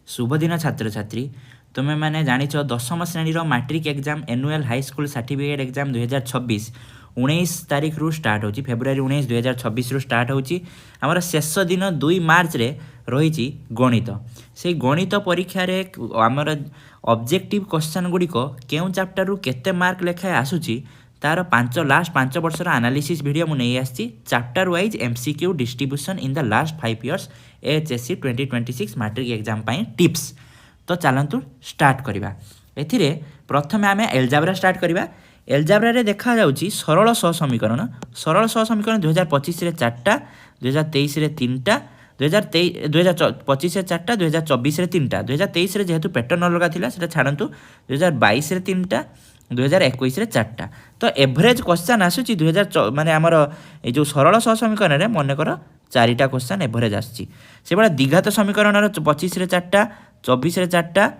शुभदिन छात्र छात्री तुम मैंने जाच 10म श्रेणी matric exam annual high school certificate exam 2026 19 तारीख रू स्टार्ट हो फेब्रुआरी 19 2026 रू स्टार्ट होमर शेष दिन 2 मार्च रे रही गणित से गणित परीक्षा रे आमर ऑब्जेक्टिव क्वेश्चन गुड़िक केउ चैप्टर रू केते मार्क लेखाए आसूची तार लास्ट 5 वर्षर एनालिसिस वीडियो मुझे आसी chapter wise MCQ distribution in the last 5 years HSC 2026 matric exam tips. तो चलतु स्टार्ट करवा ए प्रथम आम एल्जाब्रा स्टार्ट करवा। एल्जाब्रा देखा जाउची सरल सह समीकरण 2025 रे 4टा 2023 रे 3टा 2025 रे 4टा 2024 रे 3टा 2023 रे जेहेतु पैटर्न अलग थिला सेटा छाड़ंतु 2022 रे 3टा 2021 रे 4टा। तो एवरेज क्वेश्चन आसूची 2000 माने आमर ए जो सरल सह समीकरण रे मनकर 4टा क्वेश्चन एवरेज आसी से बड़ा द्विघात समीकरण 25 रे 4टा 24 रे 4टा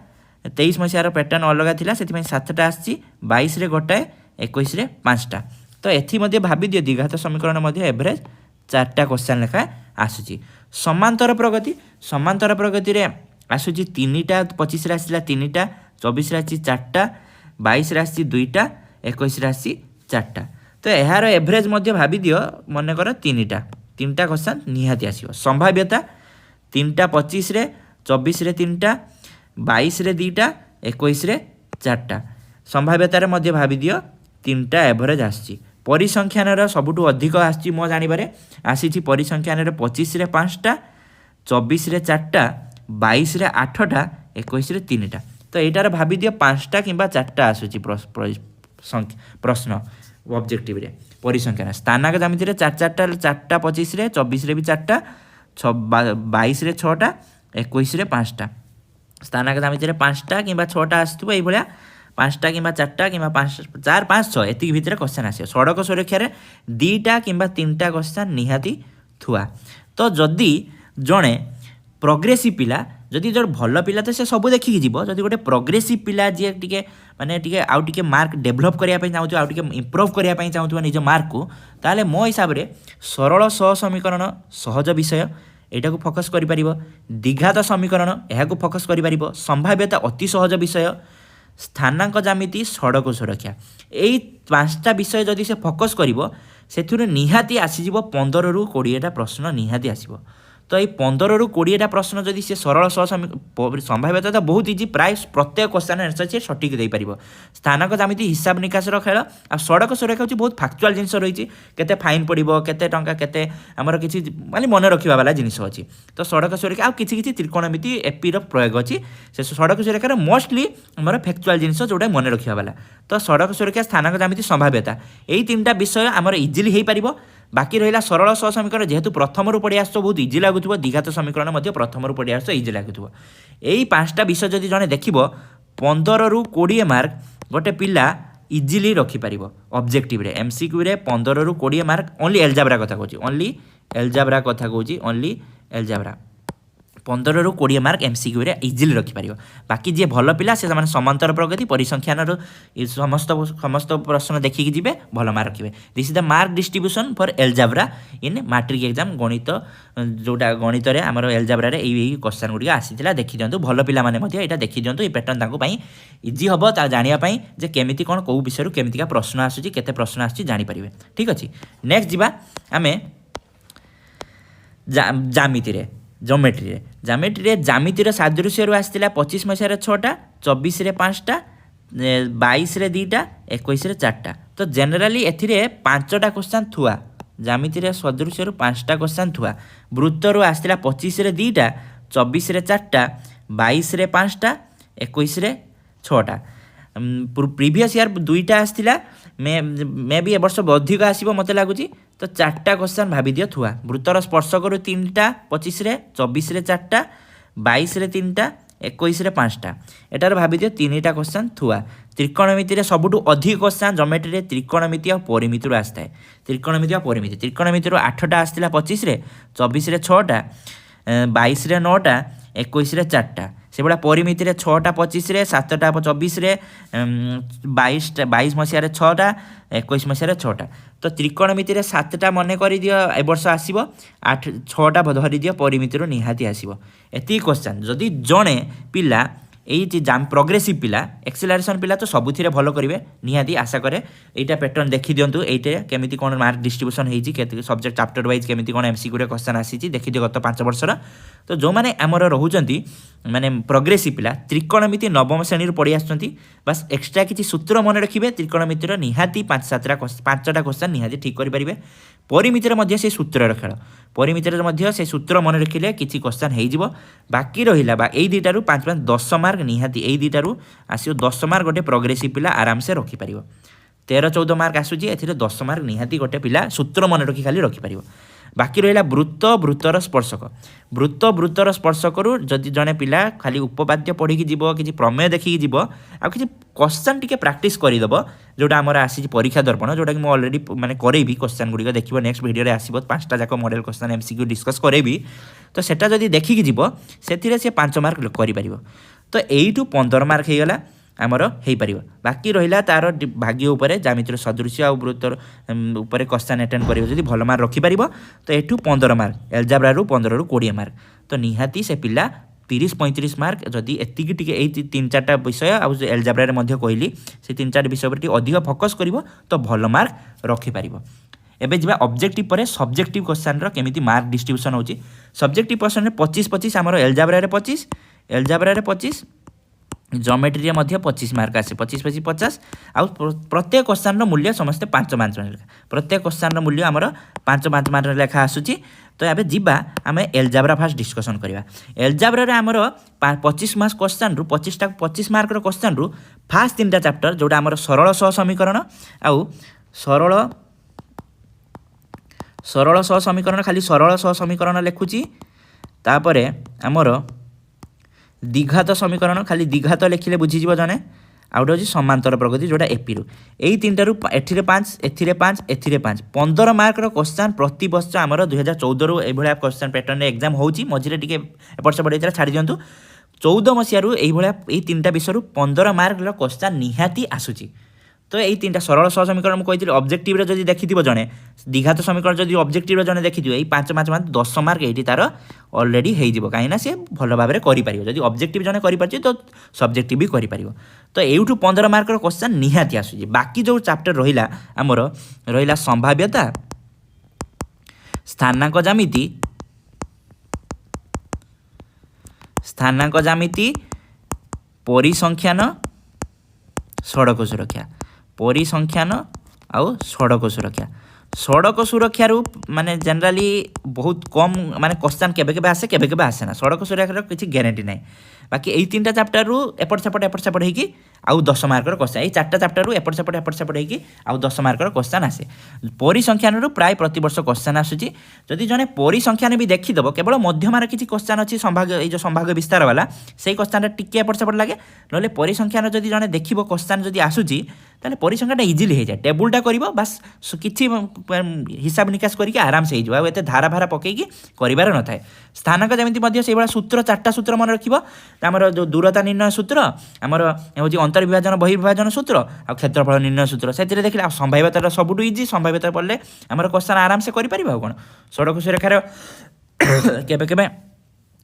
23 मसीहार पैटर्न अलग थिला सेति 7टा आसी 22 रे गोटाए 21 रे 5टा। तो एथि मध्ये भाबी दियो द्विघात समीकरण मध्ये एवरेज 4टा क्वेश्चन लेखा आसूची। समांतर प्रगति रे आसूची 3टा 25 रे आसीला 3टा 24 रे आसी 4टा 22 रे आसी 2टा 21 रे आसी 4टा। तो यार एवरेज मध्ये भाबी दियो मनकर 3टा क्वेश्चन निहाती आसीबो। संभाव्यता 3टा 25 रे 24 रे 3टा 22 रे 2टा 21 रे 4टा। संभाव्यता रे मध्ये भाबी दियो 3टा एवरेज आसी। परिसंख्यान सबुठु अधिक आसी मो जानिबारे आसी परिसंख्यान 25 रे 5टा 24 रे 4टा 22 रे 8टा 21 रे 3टा। तो यटार भाबी दियो 5टा किंबा 4टा आसूची प्रश्न ऑब्जेक्टिव रे परिसंख्यान। स्थानांक ज्यामिति रे 4टा 25 रे 24 रे भी 4टा 22 रे 6टा 21 रे 5टा। स्थानांक ज्यामिति रे 5टा किंबा 6टा आसुथबो एई भलिया 5टा किंबा 4टा किंबा 5 4 5 6 एति भितर क्वेश्चन आसीयो। सड़क सुरक्षा रे 2टा किंबा 3टा क्वेश्चन निहाती थुआ। तो जदि जणे प्रोग्रेसिव पिला जदि जो भल पिला तो से सब देखिकी जीव। जदि गोटे प्रोग्रेसिव पिला जी टिके माने टिके आउ टिके मार्क डेभलप करिया पई चाहूथु आउ टिके इंप्रूव करिया पई चाहूथु निज मार्क को ताले मो हिसाब रे सरल सह समीकरण सहज विषय एटा को फोकस करि परिबो। द्विघात समीकरण एहा को फोकस करि परिबो। संभाव्यता अति सहज विषय स्थानांक ज्यामिति सड़क सुरक्षा एई 5टा विषय जदि से फोकस करिवो सेथुरे निहाती आसीजिवो 15 रु 20टा प्रश्न निहाती आसीबो। तो ये 15 रु 20टा प्रश्न जदि से सरल सह संभाव्यता तो बहुत इजी प्राय प्रत्येक क्वेश्चन आंसर से सठिक दे पारिबो। स्थानक ज्यामिति हिसाब निकास खेल आ सड़क सुरक्षा हूँ बहुत फैक्चुअल जिनिस रही केते फाइन पड़ो केते टंका केते आमर किसी माने मन रखा वाला जिनिस अच्छी। तो सड़क सुरक्षा आ किसी त्रिकोणमिति एपी प्रयोग अच्छी से सड़क सुरक्षार मोस्टली आमर फैक्चुअल जिनिस जोटा मन रखा वाला। तो सड़क सुरक्षा स्थानक ज्यामिति संभाव्यता यही 3टा विषय आमर इजिली हो पार। बाकी रहा सरल सह समीकरण जेहेतु प्रथम रू पढ़ी आस बहुत इजी लगुव। द्विघात समीकरण प्रथम रू पढ़ी आस इजी लगुव। यही 5टा विषय जदि जड़े देख 15 रु 20 मार्क गोटे पिला इजिली रखिपार ऑब्जेक्टिव रे एमसीक्यू रे 15 रु 20 मार्क ओनली एल्जाब्रा कथा कहूँ ओनली एल्जाब्रा 15 रु 20 मार्क एमसीक्यू रे इजिली रखिपार। बाकी जी भल पिला से समांतर प्रगति परिसंख्यान समस्त प्रश्न देखिकी जी भल मार्क रखिए। This is the mark distribution for algebra in matric exam गणित जोटा गणित रे आमर एल्जाब्रा रे एई क्वेश्चन गुडी आसीथिला देखि दियंतु। भल पिला माने मध्ये एटा देखि दियंतु। ए पैटर्न तांको पई इजी हबो ता जानिया पई जे केमिति कोन को विषय रु केमिति का प्रश्न आसुची केते प्रश्न आसुची जानि परिबे। ठीक अछि नेक्स्ट जिबा आमे ज्यामितिर सादृश्य आसाला 25 मसीहार 6टा 24 रे 5टा 22 रे 2टा 21 रे 4टा। तो जेनेराली एथिरे 5टा क्वेश्चन थुआ ज्यामितिर सदृश्य 5टा क्वेश्चन थुआ। वृत्त रु आसाला 25 रे 2टा 24 रे 4टा 22 रे 5टा 21 रे 6टा। प्रीवियस ईयर 2टा आसाला मे भी ए वर्ष अधिक आसो मत लगुच। तो 4टा क्वेश्चन भाभी दियो थुआ। वृत्तर स्पर्शक 3टा 25 रे 24 रे 4टा 22 रे 3टा 21 रे 5टा एटार भाभी दियो 3टा क्वेश्चन थुआ। त्रिकोणमिति सबुठु अधिक क्वेश्चन जोमेट्री रे त्रिकोणमिति और परिमिति आसता है। त्रिकोणमिति 8टा आसाला 25 रे 24 रे 6टा 22 रे 9टा 21 रे 4टा। से भाया परिमिति 6टा 25 7टा 24 22 मसीह 6टा 21 मसीह 6टा तो त्रिकोणमिति 7टा मन कर दियो ए वर्ष आसो 6टा धरी दियो परिमिति निहाती आसो एति क्वेश्चन जदि जड़े पिला यही प्रोग्रेसिव पिला एक्सेलरेशन पिला तो सबुथिरे भल करेंगे निहाती आशा करे यहाँ पैटर्न देखी दिंतु ये केमी कौन मार्क डिस्ट्रीब्यूशन होती सब्जेक्ट चैप्टर वाइज केमी कौन एमसीक्यू क्वेश्चन आसी देखी दियो गत 5 वर्षर तो जो मैंने आमर रोचंती माने प्रोग्रेसिव पिला त्रिकोणमिति नवम श्रेणी पढ़ी आसुँच बस एक्सट्रा किसी सूत्र मन रखिए त्रिकोणमितिर निहाती 5-7टा 5टा क्वेश्चन निहाती ठीक करेंगे परिमितिर से सूत्रर खेल परिमितिर से सूत्र मन रखिले किसी क्वेश्चन हो बाकी रहा यही दुटारू 5-5 10 मार्क निहाती यही दुटारू आसो 10 मार्क गोटे प्रोग्रेसिव पिला आराम से रखिपर 13-14 मार्क आसूची ए 10 मार्क निहाती गोटे पिला सूत्र मन रखी खाली रखिपर बाकी रहा वृत्त वृत्तर स्पर्शक वृत्त वृत्तर स्पर्शक जदि जड़े पिला खाली उपपाद्य पढ़ी जीव कि प्रमेय देखिकी जीव आ कि क्वेश्चन टी प्राक्ट करदेव जोटा आमर आसी परीक्षा दर्पण जोटा कि अलरेडी माने करेबी क्वेश्चन गुड़िक देखिए नेक्स्ट वीडियो आसो 5टा जाक मॉडल क्वेश्चन एमसीक्यू डिस्कस करेबी तो सेटा जदि देखिकी जीव से 5 मार्क कर तो यू 15 मार्क होगला आमर हो पार बाकी रहा तार भाग्य उपर ज्यामितिर सदृश आ वृत्तर उपर क्वेश्चन अटेंड कर भल मार्क रखिपर तो यू 15 मार्क एल्जाब्रारू 15-20 मार्क तो निहाती से पिला 30-35 मार्क जदि एतिकी टिके 3-4टा विषय आ एल्जाब्रारे कहली से 3-4 विषय पर अधिक फोकस कर तो भल मार्क रखिपर एबे जिबा ऑब्जेक्टिव पर सब्जेक्टिव क्वेश्चन रो केमिति मार्क डिस्ट्रीब्यूशन होची सब्जेक्टिव क्वेश्चन रे 25-25 आमर एल्जाब्रारे 25 ज्योमेट्री मध्य 25 मार्क आसे 25-50 आउ प्रत्येक क्वेश्चन मूल्य समस्ते 5-5 लेखा प्रत्येक क्वेश्चन मूल्य आमर 5-5 मार्क लेखा आसूची तो एबे जिबा आमे एल्जाब्रा फास्ट डिस्कशन करबा एल्जाब्रा रे आमर 25 मार्क क्वेश्चन रु 25 मार्क रो क्वेश्चन रु फास्ट 3टा चैप्टर जोटा आमर सरल सह समीकरण आउ सरल सह समीकरण खाली सरल सह समीकरण लिखुची तापरे आमर द्विघात समीकरण खाली द्विघात लिखिले बुझीଯିव जने आउट हूँ समांतर प्रगति जोटा एपी यही 3टारू एथिरे 5 एथिरे 5 एथिरे 5 15 मार्क क्वेश्चन प्रति वर्ष आमर 2014 रु एभलिया क्वेश्चन पैटर्न एग्जाम होची मझिरे टिके एपट सेपट होइतरा छाड़ी दियंतु 14 मसीहारू एभलिया एही 3टा विषयरू 15 मार्क क्वेश्चन निहाती आसूची तो यही 3टा सरल सह समीकरण मुझे ऑब्जेक्टिव जब देखि जड़े द्विघात समीकरण जब ऑब्जेक्टिव जड़े देखि यही 5-5 10 मार्क ये तार अलरेडी हो कहीं सी भल भाव में कर ऑब्जेक्टिव जड़े कर तो सब्जेक्टिव भी कर तो यूठू 15 मार्क क्वेश्चन निहाती आसूची बाकी जो चैप्टर रहा आमर रहा संभाव्यता स्थानांक ज्यामिति परिसंख्यान सड़क सुरक्षा परिसंख्यान आउ सड़क सुरक्षा माने जनरली बहुत कम माने क्वेश्चन केबे आसे ना सड़क सुरक्षा किसी ग्यारंटी ना बाकी यही 3टा चैप्टर रु एपट सेपट होगी आउ 10 मार्क क्वेश्चन यही 4टा चैप्टर रु एपट सेपट होगी आउ 10 मार्क क्वेश्चन आसे परिसंख्यान रु प्राय प्रति वर्ष क्वेश्चन आसूची जदि जने परिसंख्यान भी देखीदेव केवल मध्यमार किसी क्वेश्चन अच्छी संभाग विस्तार वाला से क्वेश्चन टिके एपट सेपट लगे ना परिसंख्यान जदि जने देखिबो क्वेश्चन जदि आसूची ताले परिसंख्याटा इजिली हो जाए टेबुलटा कर बस किसी हिसाब निकास करके आराम से हो एते धारा भारा पकईकी करार न थाए स्थानांक जमी से भाया सूत्र 4टा सूत्र मन रखिबो आमर जो दूरता निर्णय सूत्र आमर हूँ अंतर्विभाजन बहिर्विभाजन सूत्र आ क्षेत्रफल निर्णय सूत्र से देखिए संभाव्यता सबुठ इजी संभाव्यता पढ़ले आमर क्वेश्चन आराम से करें कौन सड़क सुरक्षार केबे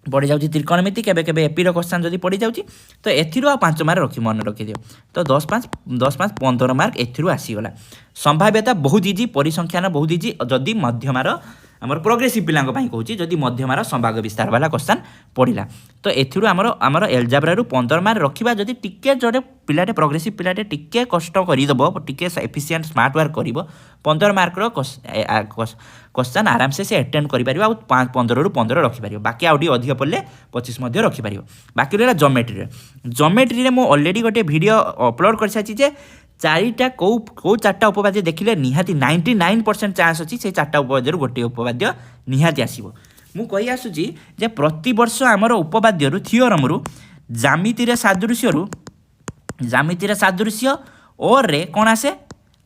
पड़ जाऊँगी त्रिकोणमिति केबे एपी क्वेश्चन जब पड़ जाऊँगी तो एथिरू आ 5 मार्क रखी मन रखिदियो तो 10-5 15 मार्क एथिरू आसीगला संभाव्यता बहुत इजी परिसंख्यान बहुत इजी जदि मध्यमार आमर प्रोग्रेसिव पिला कहूँ जदि मध्यमार संभाग विस्तार वाला क्वेश्चन पड़ा तो एथिरू आमर एल्जाब्रारू 15 मार्क रखा जदि टिके जोड़े पिलाटे प्रोग्रेसिव पिलाटे टिके कष्ट करदेव टिके एफिशिएंट स्मार्ट वर्क कर 15 मार्क क्वेश्चन आराम से अटेंड कर 15 रखिपर बाकी आउटी अधिक पड़े 25 रखिपर बाकी रहा जोमेट्री मुझे अलरेडी गोटे वीडियो अपलोड कर सारी 4टा कौ 4टा उपपाद्य देखिले निहाती 99% चांस अच्छी से 4टा उपपाद्य गोटे उपपाद्य निहाती आसो मु कही आसुची जे प्रति वर्ष आमर उपपाद्य थियोरम रु ज्यामितिर सादृश्य और रे कौन आसे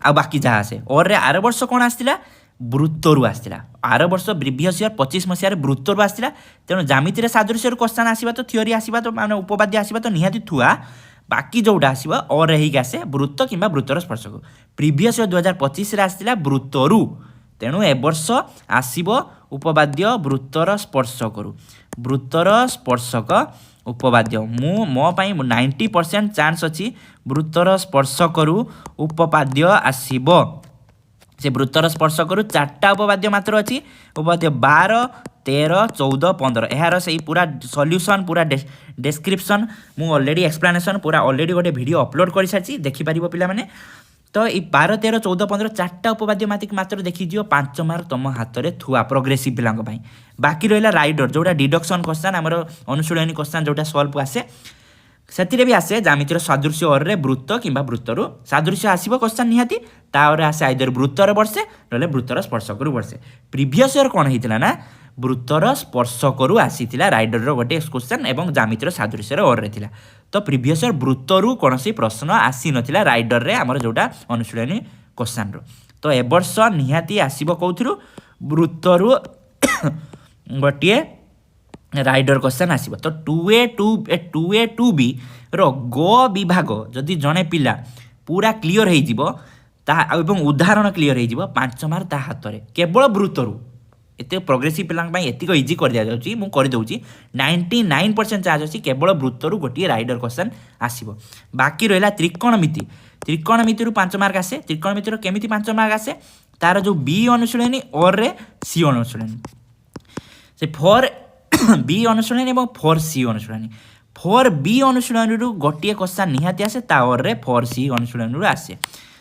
आ बाकी जहाँ आसे और रे आर वर्ष कौन आसला ବୃତ୍ତରୁ ଆସିଥିଲା। ଆର ବର୍ଷ ପ୍ରିଭିୟସ୍ ଇୟର୍ 25 ମସିହାରେ ବୃତ୍ତରୁ ଆସିଥିଲା। ତେଣୁ ଜ୍ୟାମିତିରେ ସାଦୃଶ୍ୟରୁ କ୍ୱେଶ୍ଚନ୍ ଆସିବା ତ ଥିଓରି ଆସିବା ତ ମାନେ ଉପପାଦ୍ୟ ଆସିବା ତ ନିହାତି ଥୁଆ। ବାକି ଯେଉଁଟା ଆସିବ ଅରେ ହେଇକି ଆସେ ବୃତ୍ତ କିମ୍ବା ବୃତ୍ତର ସ୍ପର୍ଶକୁ। ପ୍ରିଭିୟସ୍ ଇୟର୍ 2025ରେ ଆସିଥିଲା ବୃତ୍ତରୁ। ତେଣୁ ଏ ବର୍ଷ ଆସିବ ଉପପାଦ୍ୟ ବୃତ୍ତର ସ୍ପର୍ଶକରୁ। ବୃତ୍ତର ସ୍ପର୍ଶକ ଉପପାଦ୍ୟ ମୋ ପାଇଁ 90% ଚାନ୍ସ ଅଛି ବୃତ୍ତର ସ୍ପର୍ଶକରୁ ଉପପାଦ୍ୟ ଆସିବ। ସେ ବୃତ୍ତର ସ୍ପର୍ଶକରୁ 4ଟା ଉପପାଦ୍ୟ ମାତ୍ର ଅଛି। ଉପପାଦ୍ୟ 12, 13, 14, 15 ଏହାର ସେଇ ପୁରା ସଲ୍ୟୁସନ୍ ପୁରା ଡେସ୍କ୍ରିପ୍ସନ୍ ମୁଁ ଅଲରେଡ଼ି ଏକ୍ସପ୍ଲାନେସନ୍ ପୁରା ଅଲରେଡ଼ି ଗୋଟେ ଭିଡ଼ିଓ ଅପଲୋଡ଼ କରିସାରିଛି, ଦେଖିପାରିବ ପିଲାମାନେ। ତ ଏଇ 12, 13, 14, 15 4ଟା ଉପପାଦ୍ୟ ମାତ୍ର ଦେଖିଯିବ 5 ମାର୍କ ତୁମ ହାତରେ ଥୁଆ ପ୍ରୋଗ୍ରେସିଭ୍ ପିଲାଙ୍କ ପାଇଁ। ବାକି ରହିଲା ରାଇଡର ଯେଉଁଟା ଡିଡକ୍ସନ୍ କ୍ୱେଶ୍ଚନ୍ ଆମର ଅନୁଶୀଳନୀ କ୍ୱେଶ୍ଚନ୍ ଯେଉଁଟା ସଲ୍ଭ ଆସେ। ସେଥିରେ ବି ଆସେ ଜ୍ୟାମିତିର ସାଦୃଶ୍ୟ ଅରରେ ବୃତ୍ତ କିମ୍ବା ବୃତ୍ତରୁ ସାଦୃଶ୍ୟ ଆସିବ କ୍ୱେଶ୍ଚନ୍ ନିହାତି। ତାପରେ ଆସେ ଆଇଦର ବୃତ୍ତର ବର୍ଷେ ନହେଲେ ବୃତ୍ତର ସ୍ପର୍ଶକରୁ ବର୍ଷେ। ପ୍ରିଭିୟସ୍ ଇୟର୍ କ'ଣ ହେଇଥିଲା ନା ବୃତ୍ତର ସ୍ପର୍ଶକରୁ ଆସିଥିଲା ରାଇଡରର ଗୋଟେ କ୍ୱେଶ୍ଚନ୍ ଏବଂ ଜ୍ୟାମିତିର ସାଦୃଶ୍ୟର ଅରରେ ଥିଲା। ତ ପ୍ରିଭିୟସ୍ ଇୟର୍ ବୃତ୍ତରୁ କୌଣସି ପ୍ରଶ୍ନ ଆସିନଥିଲା ରାଇଡରରେ ଆମର ଯେଉଁଟା ଅନୁଶୀଳନୀ କ୍ୱେଶ୍ଚନ୍ରୁ। ତ ଏ ବର୍ଷ ନିହାତି ଆସିବ କେଉଁଥିରୁ ବୃତ୍ତରୁ ଗୋଟିଏ ରାଇଡର କ୍ୱେଶ୍ଚନ୍ ଆସିବ। ତ 2A 2B ର ଗ ବିଭାଗ ଯଦି ଜଣେ ପିଲା ପୁରା କ୍ଲିଅର ହେଇଯିବ ତାହା ଏବଂ ଉଦାହରଣ କ୍ଲିଅର ହେଇଯିବ 5 ମାର୍କ ତା ହାତରେ କେବଳ ବୃତ୍ତରୁ। ଏତେ ପ୍ରୋଗ୍ରେସିଭ୍ ପିଲାଙ୍କ ପାଇଁ ଏତିକ ଇଜି କରିଦିଆଯାଉଛି, ମୁଁ କରିଦେଉଛି। 99% ଚାନ୍ସ ଅଛି କେବଳ ବୃତ୍ତରୁ ଗୋଟିଏ ରାଇଡର କ୍ୱେଶ୍ଚନ୍ ଆସିବ। ବାକି ରହିଲା ତ୍ରିକୋଣମିତି। ତ୍ରିକୋଣମିତିରୁ 5 ମାର୍କ ଆସେ। ତ୍ରିକୋଣମିତିର କେମିତି 5 ମାର୍କ ଆସେ ତାର ଯେଉଁ ବି ଅନୁଶୀଳନୀ ଅରରେ ସି ଅନୁଶୀଳନୀ। ସେ ଫର୍ ବି ଅନୁଶୀଳନୀ ଏବଂ ଫର୍ ସି ଅନୁଶୀଳନୀ। ଫର୍ ବି ଅନୁଶୀଳନୀରୁ ଗୋଟିଏ କ୍ୱେଶ୍ଚନ୍ ନିହାତି ଆସେ, ତା ଅରରେ ଫର୍ ସି ଅନୁଶୀଳନୀରୁ ଆସେ।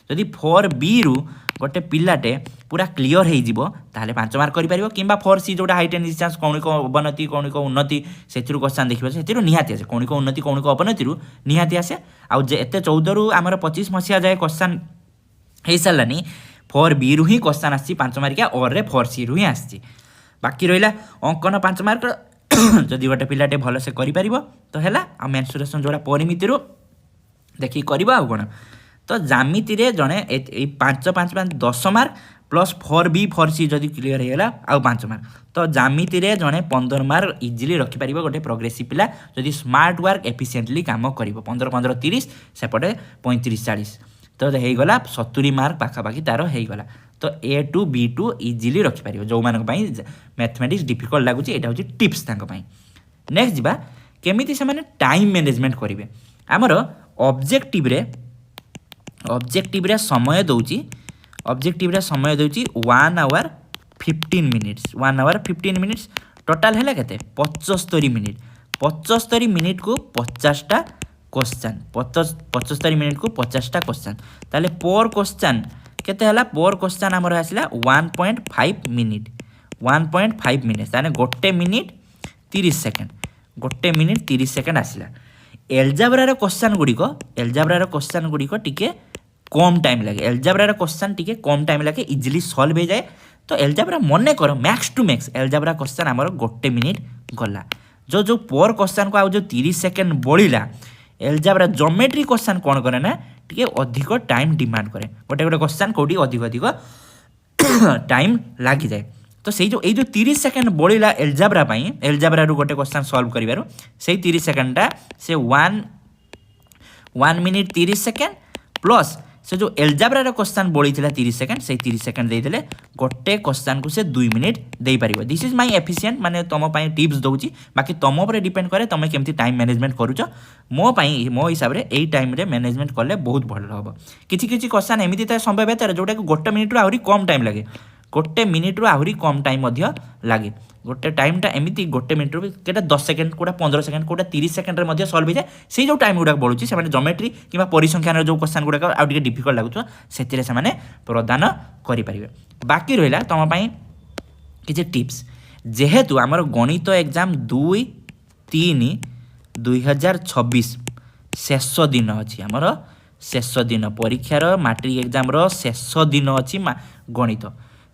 ଯଦି ଫର୍ ବିରୁ ଗୋଟେ ପିଲାଟେ ପୁରା କ୍ଲିଅର ହେଇଯିବ ତାହେଲେ 5 ମାର୍କ କରିପାରିବ। କିମ୍ବା ଫର୍ ସି ଯେଉଁଟା ହାଇଟ୍ ଆଣ୍ଡ ଡିଷ୍ଟାନ୍ସ କୌଣିକ ଅବନତି କୌଣିକ ଉନ୍ନତି ସେଥିରୁ କ୍ୱେଶ୍ଚନ୍ ଦେଖିବ, ସେଥିରୁ ନିହାତି ଆସେ। କୌଣିକ ଉନ୍ନତି କୌଣିକ ଅବନତିରୁ ନିହାତି ଆସେ। ଆଉ ଯେ ଏତେ 14ରୁ ଆମର 25 ମସିହା ଯାଏ କ୍ୱେଶ୍ଚନ୍ ହେଇସାରିଲାନି ଫର୍ ବିରୁ ହିଁ କ୍ୱେଶ୍ଚନ୍ ଆସିଛି 5 ମାର୍କିଆ, ଅରରେ ଫର୍ ସିରୁ ହିଁ ଆସିଛି। ବାକି ରହିଲା ଅଙ୍କନ 5 ମାର୍କ। ଯଦି ଗୋଟେ ପିଲାଟେ ଭଲସେ କରିପାରିବ ତ ହେଲା। ଆଉ ମେନ୍ସୁରେସନ୍ ଯେଉଁଟା ପରିମିତିରୁ ଦେଖିକି କରିବ ଆଉ କ'ଣ। ତ ଜ୍ୟାମିତିରେ ଜଣେ ଏଇ 5 5 5 10 mark plus for B for C ଯଦି କ୍ଲିଅର ହେଇଗଲା ଆଉ 5 ମାର୍କ। ତ ଜ୍ୟାମିତିରେ ଜଣେ 15 ମାର୍କ ଇଜିଲି ରଖିପାରିବ ଗୋଟେ ପ୍ରୋଗ୍ରେସିଭ୍ ପିଲା ଯଦି ସ୍ମାର୍ଟ ୱାର୍କ ଏଫିସିଏଣ୍ଟଲି କାମ କରିବ। 15 15 30 ସେପଟେ 35 40 ତ ହେଇଗଲା 70 ମାର୍କ ପାଖାପାଖି ତାର ହେଇଗଲା। ତ A to B too easily ରଖିପାରିବ ଯେଉଁମାନଙ୍କ ପାଇଁ ମ୍ୟାଥମେଟିକ୍ସ ଡିଫିକଲ୍ଟ ଲାଗୁଛି। ଏଇଟା ହେଉଛି ଟିପ୍ସ ତାଙ୍କ ପାଇଁ। ନେକ୍ସଟ ଯିବା କେମିତି ସେମାନେ ଟାଇମ୍ ମ୍ୟାନେଜମେଣ୍ଟ କରିବେ। ଆମର ଅବଜେକ୍ଟିଭରେ ସମୟ ଦେଉଛି 1 hour 15 minutes 1 hour 15 minutes total ହେଲା କେତେ 75 ମିନିଟ୍। 75 ମିନିଟ୍କୁ 50ଟା क्वेश्चन 75 मिनट को 50टा क्वेश्चन ताले पर क्वेश्चन केते हला पर क्वेश्चन हमर आसिला 1.5 मिनिट 1.5 मिनिट ताने गोटे मिनिट 30 सेकंड गोटे मिनिट 30 सेकंड आसिला। एल्जाब्रार क्वेश्चन गुड़िक टिके कम टाइम लगे एल्जाब्रार क्वेश्चन टिके कम टाइम लगे इजिली सॉल्व हो जाए। तो एल्जाब्रा मन कर मैक्स टू मैक्स एल्जाब्रा क्वेश्चन आमर गोटे मिनिट गला जो जो पर क्वेश्चन को आ जो 30 सेकंड बढ़ला एल्जाब्रा ज्योमेट्री क्वेश्चन कौन करे ना टिके अधिक टाइम डिमांड करे गोटे गोटे क्वेश्चन कौटी अधिक अधिक टाइम लगी जाए। तो से जो 30 सेकंड बढ़ला एल्जाब्रा एल्जाब्रा गोटे क्वेश्चन सॉल्व करिवारो से 30 सेकंडटा से 1 मिनिट 30 सेकंड प्लस से जो एल्जाब्रार क्वेश्चन बढ़ी 30 सेकंड से 30 सेकंड देदेले गोटे क्वेश्चन को से 2 मिनिट दे पारिबो। दिस इज माय एफिशिएंट माने तुम पाई टिप्स दउची बाकी तुम ऊपर डिपेंड करे तुम केमती टाइम मैनेजमेंट करूछ। मो हिसाब रे एई टाइम रे मैनेजमेंट कले बहुत भल हबो। किछि किछि क्वेश्चन एमिति था संभव है जोटा गोटे मिनिट रु आहुरी कम टाइम लगे गोटे मिनिट रु आहुरी कम टाइम मध्य लागे गोटे टाइमटा एमती गोटे मिनिट केटा 10 सेकंड कोटा 15 सेकंड कोटा 30 सेकंड रे मध्य सॉल्व हो जाए। से जो टाइम गुडा बढ़ुची से ज्योमेट्री किंवा परिसंख्यान जो क्वेश्चन गुडा आउ टिके डिफिकल्ट लागुछ सेतिरे से माने प्रदान करि परिबे। बाकी रहिला तम पई किछि टिप्स जेहेतु हमर गणित एग्जाम 2-3-2026 शेष दिन अछि हमर शेष दिन परीक्षार मैट्रिक एग्जाम रो शेष दिन अछि गणित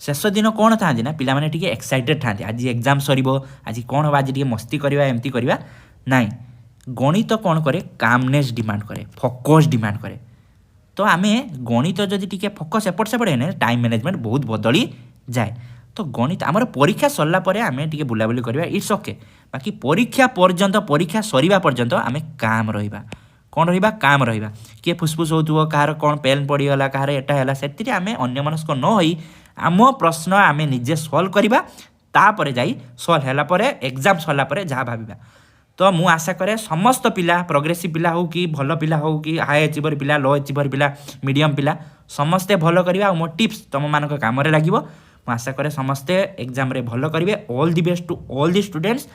शेष दिन कौन था ना पिला माने टिके एक्साइटेड था आज एग्जाम सरीबो आज कौन हम आज टिके मस्ती करवा एमती करवा नाई गणित कौन करे कामनेस डिमांड करे फोकस डिमांड करे। तो आमे गणित जदि टिके फोकस एपट सेपट है टाइम मैनेजमेंट बहुत बदली जाए तो गणित आमर परीक्षा सरला परे आमे टिके बुलाबुली करबा इट्स ओके बाकी परीक्षा पर्यंत परीक्षा सरीबा पर्यंत आमे काम रहिबा कौन रहिबा काम रहिबा किए फुसफुस होतुव कहार कौन पेन पड़ीगला कहार एटा हैला सेतिरे आमे अन्य मनस्क न होई आम प्रश्न आमे निजे सॉल्व करबा तापरे जाई सॉल्व हैला परे एग्जाम सरला परे जहाँ भाबिबा तो मु आशा करे समस्त पिला प्रोग्रेसिव पिला हो कि भल पिला हो कि हाई अचिवर पिला लो अचिवर पिला मीडियम पिला समस्ते भल करबा मो टिप्स तुम मानक काम रे लागिवो मु आशा करे समस्ते एग्जाम रे भल करिवे all the best to all the students